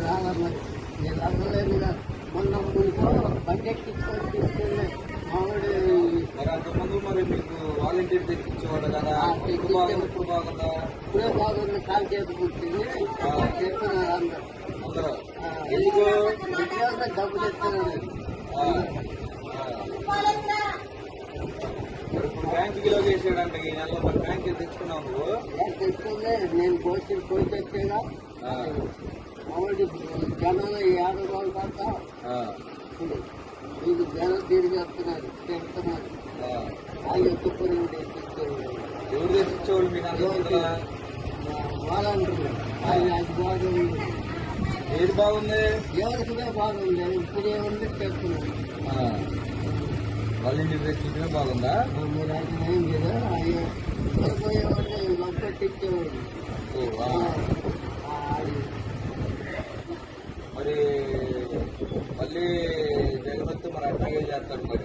రాగా మరి నేను అసలేదుగా మొన్న మునుకో బండి ఎక్కించుకొని తీసుకెళ్ళి మామిడి మరి అంతకుముందు మరి మీకు వాలంటీర్ తెచ్చిచ్చేవాడు కదా ఇప్పుడు బాగుందా? ఇప్పుడే బాగుంది. కాలు చేతి పుట్టింది చెప్తున్నారు అందరూ. అందరూ ఎందుకు డబ్బులు ఇస్తున్నారు. మరి ఇప్పుడు బ్యాంకుకి లో చేసాడంటే ఈ నెలలో మరి బ్యాంక్ తెచ్చుకున్నావు నువ్వు? తెచ్చుకుందే నేను పోయి తెచ్చేగా మామిడి జనాలు 50 రోజుల దాకా మీకు జనం తిరిగి వస్తున్నారు చెప్తున్నారు. వాళ్ళు ఎత్తుకొని ఎవరు తెచ్చిచ్చేవాళ్ళు మీకు అంత? వాళ్ళంటారు అది బాగుంది. ఏది బాగుంది? ఎవరికినే బాగుంది. ఇప్పుడు ఏముంది చెప్తున్నారు. వాళ్ళ ఇంటికి తెచ్చిందే బాగుందా? మీరు అది ఏం కదా పోయేవాళ్ళు లొంపెట్టించేవాళ్ళు. మరి మళ్ళీ జగన్ వస్తే మరి అట్లాగే చేస్తాడు మరి.